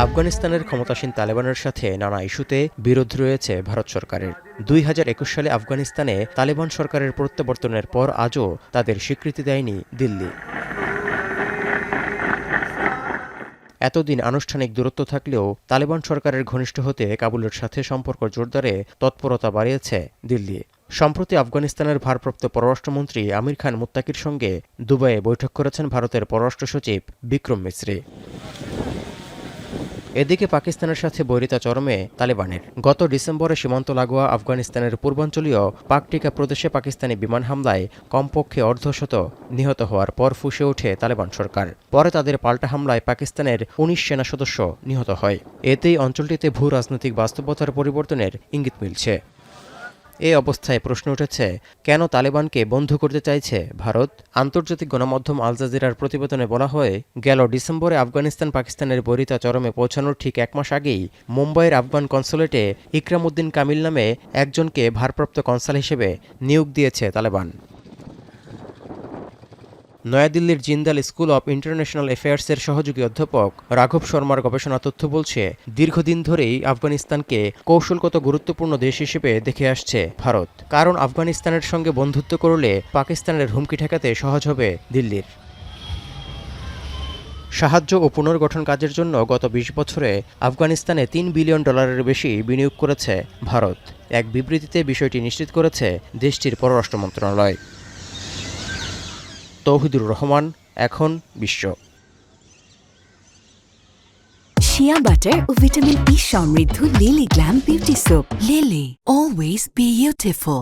আফগানিস্তানের ক্ষমতাসীন তালেবানের সাথে নানা ইস্যুতে বিরোধ রয়েছে ভারত সরকারের। 2021 সালে আফগানিস্তানে তালেবান সরকারের প্রত্যাবর্তনের পর আজও তাদের স্বীকৃতি দেয়নি দিল্লি। এতদিন আনুষ্ঠানিক দূরত্ব থাকলেও তালেবান সরকারের ঘনিষ্ঠ হতে কাবুলের সাথে সম্পর্ক জোরদারে তৎপরতা বাড়িয়েছে দিল্লি। সম্প্রতি আফগানিস্তানের ভারপ্রাপ্ত পররাষ্ট্রমন্ত্রী আমির খান মুত্তাকির সঙ্গে দুবাইয়ে বৈঠক করেছেন ভারতের পররাষ্ট্র সচিব বিক্রম মিসরি। এদিকে পাকিস্তানের সাথে বৈরিতা চরমে তালেবানের। গত ডিসেম্বরে সীমান্ত লাগোয়া আফগানিস্তানের পূর্বাঞ্চলীয় পাকটিকা প্রদেশে পাকিস্তানি বিমান হামলায় কমপক্ষে অর্ধশত নিহত হওয়ার পর ফুঁসে ওঠে তালেবান সরকার। পরে তাদের পাল্টা হামলায় পাকিস্তানের ১৯ সেনা সদস্য নিহত হয়। এতেই অঞ্চলটিতে ভূ রাজনৈতিক বাস্তবতার পরিবর্তনের ইঙ্গিত মিলছে। এই অবস্থায় প্রশ্ন উঠেছে, কেন তালেবানকে বন্ধ করতে চাইছে ভারত? আন্তর্জাতিক গণমাধ্যম আল জাজিরার প্রতিবেদনে বলা হয়, গেল ডিসেম্বরে আফগানিস্তান পাকিস্তানের বৈরিতা চরমে পৌঁছানোর ঠিক ১ মাস আগেই মুম্বাইয়ের আফগান কনসুলেটে ইকরাম উদ্দিন কামিল নামে একজনকে ভারপ্রাপ্ত কনসাল হিসেবে নিয়োগ দিয়েছে তালেবান। নয়াদিল্লির জিন্দাল স্কুল অব ইন্টারন্যাশনাল অ্যাফেয়ার্সের সহযোগী অধ্যাপক রাঘব শর্মার গবেষণা তথ্য বলছে, দীর্ঘদিন ধরেই আফগানিস্তানকে কৌশলগত গুরুত্বপূর্ণ দেশ হিসেবে দেখে আসছে ভারত। কারণ আফগানিস্তানের সঙ্গে বন্ধুত্ব করলে পাকিস্তানের হুমকি ঠেকাতে সহজ হবে দিল্লির। সাহায্য ও পুনর্গঠন কাজের জন্য গত ২০ বছরে আফগানিস্তানে $৩ বিলিয়ন বেশি বিনিয়োগ করেছে ভারত। এক বিবৃতিতে বিষয়টি নিশ্চিত করেছে দেশটির পররাষ্ট্র মন্ত্রণালয়। তৌহিদুর রহমান, এখন বিশ্ব। শিয়া বাটার ও ভিটামিন ই সমৃদ্ধ lily glam beauty soap. Lily, always beautiful.